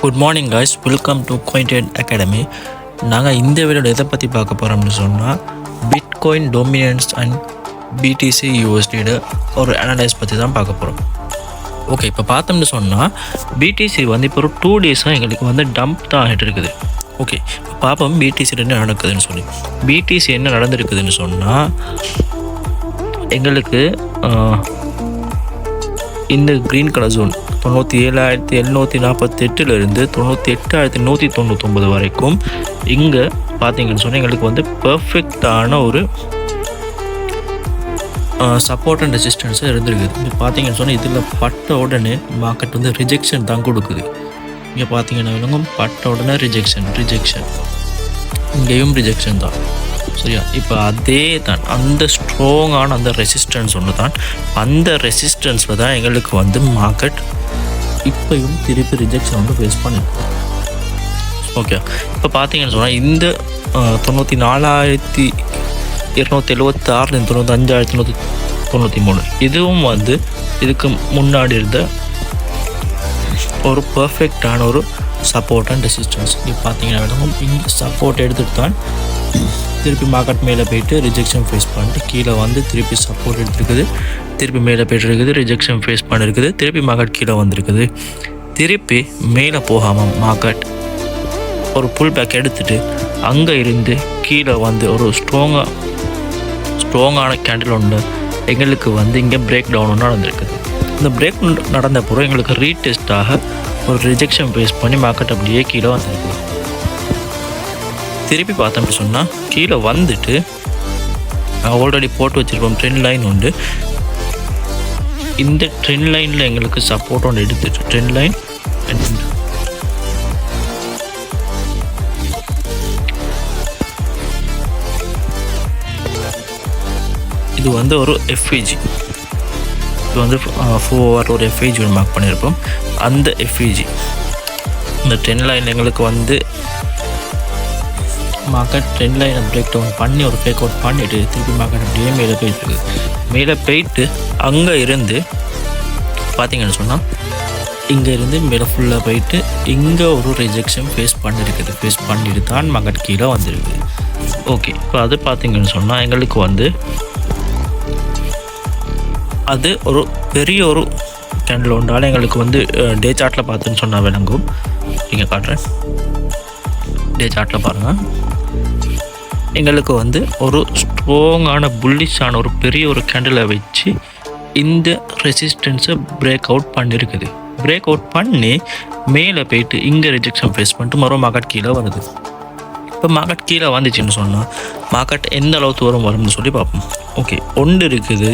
Good morning guys, welcome to Cointrade Academy. நாங்கள் இந்த வீடியோவில் எதை பற்றி பார்க்க போகிறோம்னு சொன்னால் bitcoin dominance and BTC USD ஒரு அனலைஸ் பற்றி தான் பார்க்க போகிறோம். ஓகே, இப்போ பார்த்தோம்னு சொன்னால் BTC வந்து இப்போ ஒரு 2 days எங்களுக்கு வந்து டம்ப் தான் ஆகிட்டு இருக்குது. ஓகே, இப்போ பார்ப்போம் BTC என்ன நடக்குதுன்னு சொல்லி. BTC என்ன நடந்திருக்குதுன்னு சொன்னால் எங்களுக்கு இந்த க்ரீன் கலர் ஜோன் 97,748 98,199 வரைக்கும் இங்கே பார்த்தீங்கன்னு சொன்னால் எங்களுக்கு வந்து பர்ஃபெக்டான ஒரு சப்போர்ட் அண்ட் ரெசிஸ்டன்ஸாக இருந்திருக்குது. இங்கே பார்த்தீங்கன்னு சொன்னால் இதில் பட்ட உடனே மார்க்கெட் வந்து ரிஜெக்ஷன் தான் கொடுக்குது. இங்கே பார்த்தீங்கன்னா பட்ட உடனே ரிஜெக்ஷன் இங்கேயும் ரிஜெக்ஷன் தான். சரியா, இப்போ அதே தான் அந்த ஸ்ட்ராங்கான அந்த ரெசிஸ்டன்ஸ் ஒன்று தான். அந்த ரெசிஸ்டன்ஸில் தான் எங்களுக்கு வந்து மார்க்கெட் இப்போயும் திருப்பி ரிஜெக்ஷன் வந்து ஃபேஸ் பண்ணிருக்கு. ஓகே, இப்போ பார்த்தீங்கன்னு சொன்னால் இந்த 94,276 95,193 இதுவும் வந்து இதுக்கு முன்னாடி இருந்த ஒரு பர்ஃபெக்டான ஒரு சப்போர்ட் அண்ட் ரெசிஸ்டன்ஸ். இப்போ பார்த்தீங்கன்னா இந்த சப்போர்ட் எடுத்துகிட்டு தான் திருப்பி மார்க்கெட் மேலே போயிட்டு ரிஜெக்ஷன் ஃபேஸ் பண்ணிட்டு கீழே வந்து திருப்பி சப்போர்ட் எடுத்துருக்குது, திருப்பி மேலே போய்ட்டு இருக்குது, ரிஜெக்ஷன் ஃபேஸ் பண்ணிருக்குது, திருப்பி மார்க்கெட் கீழே வந்திருக்குது. திருப்பி மேலே போகாமல் மார்க்கெட் ஒரு புல் பேக் எடுத்துகிட்டு அங்கே இருந்து கீழே வந்து ஒரு ஸ்ட்ராங்கான கேண்டில் ஒன்று எங்களுக்கு வந்து இங்கே பிரேக் டவுன் ஒன்று நடந்திருக்குது. இந்த பிரேக் நடந்த பிறகு எங்களுக்கு ரீடெஸ்ட்டாக ஒரு ரிஜெக்ஷன் ஃபேஸ் பண்ணி மார்க்கெட் அப்படியே கீழே வந்திருக்குது. திருப்பி பார்த்தோம்னு சொன்னால் கீழே வந்துட்டு ஆல்ரெடி போட்டு வச்சுருப்போம் ட்ரெண்ட் லைன் உண்டு. இந்த ட்ரெண்ட் லைனில் எங்களுக்கு சப்போர்ட் ஒன்று எடுத்துட்டு ட்ரெண்ட் லைன் இது வந்து ஒரு FEG, இது வந்து 4 hour ஒரு FEG ஒன்று மார்க் பண்ணியிருப்போம். அந்த FEG இந்த ட்ரெண்ட் லைன் எங்களுக்கு வந்து மார்க்கெட் ட்ரெண்ட் லைனை பிரேக் டவுன் பண்ணி ஒரு ஃபேக் அவுட் பண்ணிவிட்டு திருப்பி மார்க்கெட் அப்படியே மேலே போயிட்டுருக்குது. மேலே போயிட்டு அங்கே இருந்து பார்த்தீங்கன்னு சொன்னால் இங்கே இருந்து மேலே ஃபுல்லாக போயிட்டு இங்கே ஒரு ரிஜெக்ஷன் ஃபேஸ் பண்ணிட்டு தான் மார்க்கெட் கீழே வந்துருக்குது. ஓகே, இப்போ அது பார்த்தீங்கன்னு சொன்னால் எங்களுக்கு வந்து அது ஒரு பெரிய ஒரு கேண்டில் உண்டால் எங்களுக்கு வந்து டே சார்ட்டில் பார்த்துன்னு சொன்னால் விளங்கும். இங்கே காட்டுறேன், டே சார்ட்டில் பாருங்கள். எங்களுக்கு வந்து ஒரு ஸ்ட்ராங்கான புல்லிஷான ஒரு பெரிய ஒரு கேண்டிலை வச்சு இந்த ரெசிஸ்டன்ஸை பிரேக் அவுட் பண்ணியிருக்குது. பிரேக் அவுட் பண்ணி மேலே போயிட்டு இங்கே ரிஜெக்ஷன் ஃபேஸ் பண்ணிட்டு மறுபடியும் மார்க்கெட் கீழே வருது. இப்போ மார்க்கெட் கீழே வந்துச்சுன்னு சொன்னால் மார்க்கெட் எந்த அளவுக்கு வரும்னு சொல்லி பார்ப்போம். ஓகே, ஒன்று இருக்குது.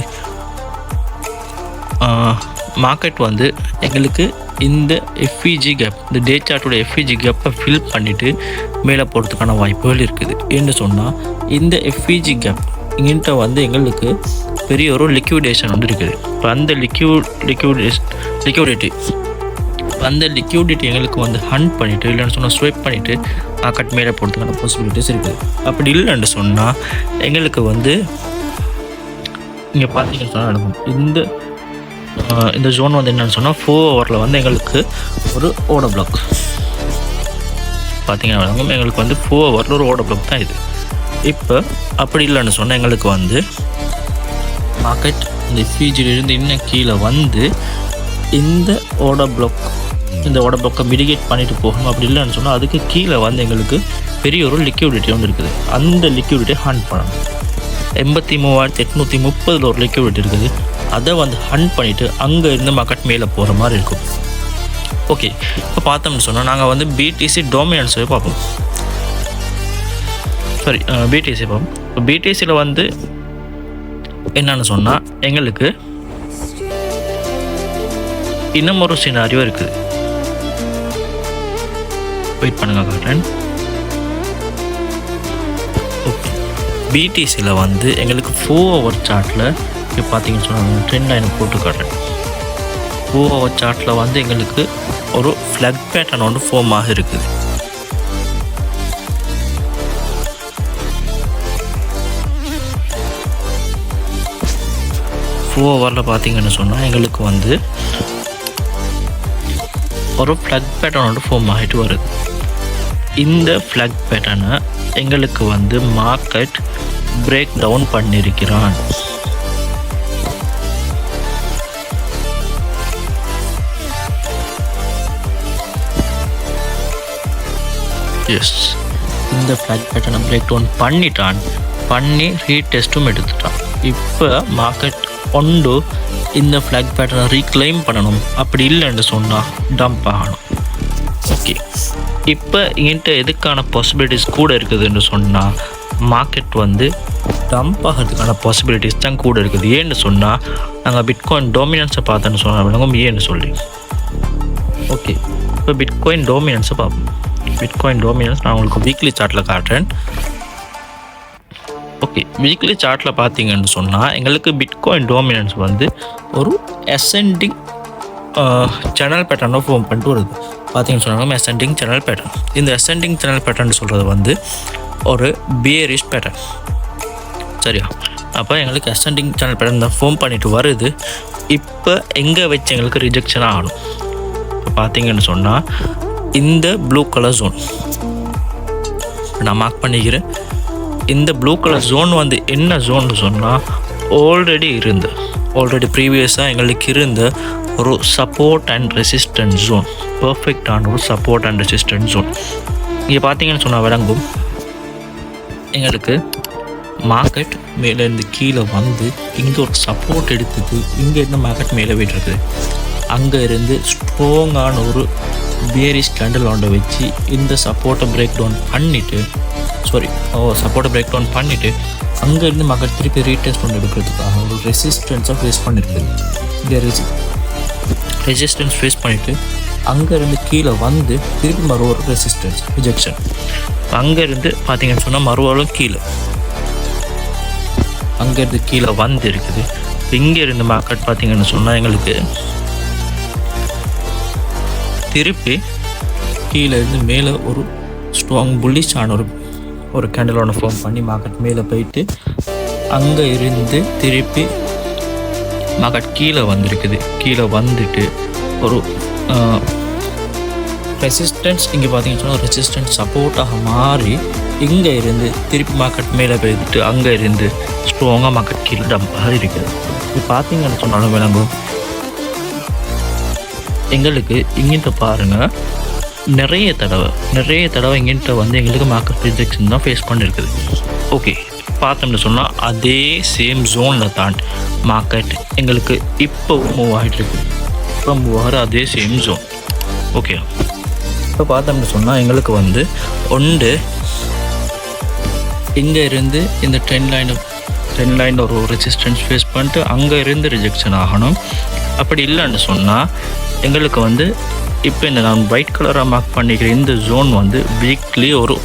மார்க்கெட் வந்து எங்களுக்கு இந்த FEG கேப், இந்த டே சார்ட்டோட FEG கேப்பை ஃபில் பண்ணிவிட்டு மேலே போகிறதுக்கான வாய்ப்புகள் இருக்குது. என்ன சொன்னால் இந்த FEG கேப் இங்கிட்ட வந்து எங்களுக்கு பெரிய ஒரு லிக்விடேஷன் வந்து இருக்குது. இப்போ அந்த லிக்யூடிட்டி எங்களுக்கு வந்து ஹண்ட் பண்ணிவிட்டு இல்லைன்னு சொன்னால் ஸ்வைப் பண்ணிவிட்டு மார்க்கெட் மேலே போகிறதுக்கான பாசிபிலிட்டிஸ் இருக்குது. அப்படி இல்லைன்னு சொன்னால் எங்களுக்கு வந்து இங்கே பார்த்தீங்கன்னு சொன்னால் நடக்கும். இந்த ஜோன் வந்து என்னென்னு சொன்னால் 4 hour வந்து எங்களுக்கு ஒரு ஓட பிளாக் பார்த்தீங்கன்னா எங்களுக்கு வந்து 4 hour ஒரு ஓட பிளாக் தான் இது. இப்போ அப்படி இல்லைன்னு சொன்னால் எங்களுக்கு வந்து மார்க்கெட் இந்த FEGயிலிருந்து இன்னும் கீழே வந்து இந்த ஓட பிளாக்கை மிடிகேட் பண்ணிட்டு போகணும். அப்படி இல்லைன்னு சொன்னால் அதுக்கு கீழே வந்து எங்களுக்கு பெரிய ஒரு லிக்விடிட்டி வந்து இருக்குது. அந்த லிக்விடிட்டியை ஹண்ட் பண்ணணும். 83,830 ஒரு லிக்விடிட்டி இருக்குது. அதை வந்து ஹண்ட் பண்ணிவிட்டு அங்கே இருந்து மார்க்கெட் மேலே போகிற மாதிரி இருக்கும். ஓகே, இப்போ பார்த்தோம்னு சொன்னால் நாங்கள் வந்து BTC டொமினன்ஸை பார்ப்போம். BTC பார்ப்போம். இப்போ BTCயில் வந்து என்னன்னு சொன்னால் எங்களுக்கு இன்னும் ஒரு சினாரியோ இருக்குது. வெயிட் பண்ணுங்க காட்டுறேன். ஓகே, BTCயில் வந்து எங்களுக்கு 4 hour சார்ட்டில் இப்போ பார்த்தீங்கன்னு சொன்னால் ட்ரெண்ட் லைனை போட்டு காட்டுறேன். 4 hour சார்ட்டில் வந்து எங்களுக்கு ஒரு ஃப்ளக் பேட்டர்ன் ஒன்று ஃபார்ம் ஆக இருக்குது. பார்த்தீங்கன்னு சொன்னால் எங்களுக்கு வந்து ஒரு ஃப்ளக் பேட்டர்னோட ஃபார்ம் ஆகிட்டு வருது. இந்த ஃப்ளக் பேட்டர்னை எங்களுக்கு வந்து மார்க்கெட் பிரேக் டவுன் பண்ணியிருக்கிறான். எஸ், இந்த ஃப்ளக் பேட்டர்னை பிரேக் டவுன் பண்ணி ரீடெஸ்ட்டும் எடுத்துட்டான். இப்போ மார்க்கெட் ஒன்று இந்த ஃப்ளக் பேட்டர்னை ரீக்ளைம் பண்ணணும், அப்படி இல்லைன்னு சொன்னால் டம்ப் ஆகணும். ஓகே, இப்போ என்கிட்ட எதுக்கான பாசிபிலிட்டிஸ் கூட இருக்குதுன்னு சொன்னால் மார்க்கெட் வந்து டம்ப் ஆகிறதுக்கான பாசிபிலிட்டிஸ் தான் கூட இருக்குது. ஏன்னு சொன்னால் நாங்கள் பிட்காயின் டோமினன்ஸை பார்த்தோன்னு சொன்னால் விளங்கும் ஏன்னு சொல்லி. ஓகே, இப்போ பிட்காயின் டோமினன்ஸை பார்ப்போம். பிட்காயின் டோமினன்ஸ் நான் உங்களுக்கு வீக்லி சார்ட்டில் காட்டுறேன். ஓகே, வீக்லி சார்ட்டில் பார்த்தீங்கன்னு சொன்னால் எங்களுக்கு பிட்காயின் டோமினன்ஸ் வந்து ஒரு அசெண்டிங் சேனல் பேட்டர்னை ஃபார்ம் பண்ணிட்டு வருது. பார்த்தீங்கன்னு சொன்னாலும் அசெண்டிங் சேனல் பேட்டர்ன். இந்த அசெண்டிங் சேனல் பேட்டர்ன் சொல்கிறது வந்து ஒரு பியரிஷ் பேட்டர்ன். சரியா? அப்போ எங்களுக்கு அசெண்டிங் சேனல் பேட்டர்ன் தான் ஃபார்ம் பண்ணிட்டு வருது. இப்போ எங்கே வச்சு எங்களுக்கு ரிஜெக்ஷன் ஆகணும்? இப்போ பார்த்தீங்கன்னு சொன்னால் இந்த ப்ளூ கலர் ஜோன் நான் மார்க் பண்ணிக்கிறேன். இந்த ப்ளூ கலர் ஜோன் வந்து என்ன ஜோன்னு சொன்னால் ஆல்ரெடி ப்ரீவியஸாக எங்களுக்கு இருந்த ஒரு சப்போர்ட் அண்ட் ரெசிஸ்டன்ஸ் ஜோன், பர்ஃபெக்டான ஒரு சப்போர்ட் அண்ட் ரெசிஸ்டன்ஸ் ஜோன். இங்கே பார்த்தீங்கன்னு சொன்னால் விளங்கும் எங்களுக்கு மார்க்கெட் மேலேருந்து கீழே வந்து இங்கே ஒரு சப்போர்ட் எடுத்துட்டு இங்கேருந்து மார்க்கெட் மேலே போய்ட்டுருக்குது. அங்கே இருந்து ஸ்ட்ராங்கான ஒரு பியரிஷ் கேண்டில் ஒன்றை வச்சு இந்த சப்போர்ட்டை பிரேக் டவுன் பண்ணிவிட்டு அங்கேருந்து மார்க்கெட் திருப்பி ரீடெஸ்ட் ஒன்று எடுக்கிறதுக்காக ஒரு ரெசிஸ்டன்ஸாக ஃபேஸ் பண்ணியிருக்குது. இந்த ரெசிஸ்டன்ஸ் ஃபேஸ் பண்ணிவிட்டு அங்கேருந்து கீழே வந்து திருப்பி ஒரு ரெசிஸ்டன்ஸ் ரிஜெக்ஷன். அங்கேருந்து பார்த்தீங்கன்னு சொன்னால் மறுவாலும் அங்கேருந்து கீழே வந்து இருக்குது. இங்கேருந்து மார்க்கெட் பார்த்தீங்கன்னு சொன்னால் எங்களுக்கு திருப்பி கீழே இருந்து மேலே ஒரு ஸ்ட்ராங் புல்லிஷான ஒரு கேண்டிலோட ஃபார்ம் பண்ணி மார்க்கெட் மேலே போயிட்டு அங்கே இருந்து திருப்பி மார்க்கெட் கீழே வந்திருக்குது. கீழே வந்துட்டு ஒரு ரெசிஸ்டன்ஸ் இங்கே பார்த்தீங்கன்னு சொன்னால் ரெசிஸ்டன்ஸ் சப்போர்ட்டாக மாறி இங்கே இருந்து திருப்பி மார்க்கெட் மேலே போயிட்டு அங்கே இருந்து ஸ்ட்ராங்காக மார்க்கெட் கீழே டம்பாக இருக்குது. இது பார்த்தீங்கன்னு சொன்னாலும் விளங்கும் எங்களுக்கு இங்கிட்ட பாருங்கள் நிறைய தடவை இங்கிட்ட வந்து எங்களுக்கு மார்க்கெட் ரிஜெக்ஷன் தான் ஃபேஸ் பண்ணியிருக்குது. ஓகே, பார்த்தோம்னு சொன்னால் அதே சேம் ஜோனில் தான் மார்க்கெட் எங்களுக்கு இப்போ மூவ் ஆகிட்டுருக்கு. இப்போ மூவ் ஆகிற அதே சேம் ஜோன். ஓகே, இப்போ பார்த்தோம்னு சொன்னால் எங்களுக்கு வந்து ஒன்று இங்கே இருந்து இந்த ட்ரெண்ட் லைன் ஒரு ரெசிஸ்டன்ஸ் ஃபேஸ் பண்ணிட்டு அங்கே இருந்து ரிஜெக்ஷன் ஆகணும். அப்படி இல்லைன்னு சொன்னால் எங்களுக்கு வந்து இப்போ இந்த நான் ஒயிட் கலராக மார்க் பண்ணிக்கிற இந்த ஜோன் வந்து வீக்லி ஒரு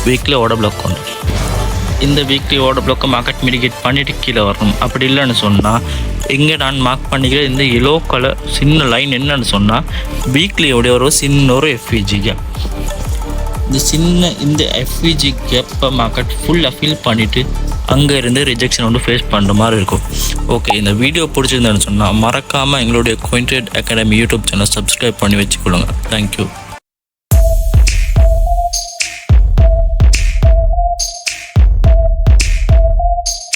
வீக்லி ஆர்டர் பிளாக் ஒன்று. இந்த வீக்லி ஆர்டர் பிளாக்கை மார்க்கெட் மிடிகேட் பண்ணிவிட்டு கீழே வரணும். அப்படி இல்லைன்னு சொன்னால் இங்கே நான் மார்க் பண்ணிக்கிற இந்த எல்லோ கலர் சின்ன லைன் என்னன்னு சொன்னால் வீக்லியோடைய ஒரு சின்ன ஒரு எஃப்இஜி கேப். இந்த எஃப்இஜி கேப்பை மார்க்கெட் ஃபுல்லாக ஃபில் பண்ணிவிட்டு அங்கே இருந்து ரிஜெக்ஷன் வந்து ஃபேஸ் பண்ணுற மாதிரி இருக்கும். ஓகே, இந்த வீடியோ பிடிச்சிருந்தேன்னு சொன்னால் மறக்காமல் எங்களுடைய going trade academy YouTube channel subscribe பண்ணி வச்சுக்கொள்ளுங்க. தேங்க்யூ.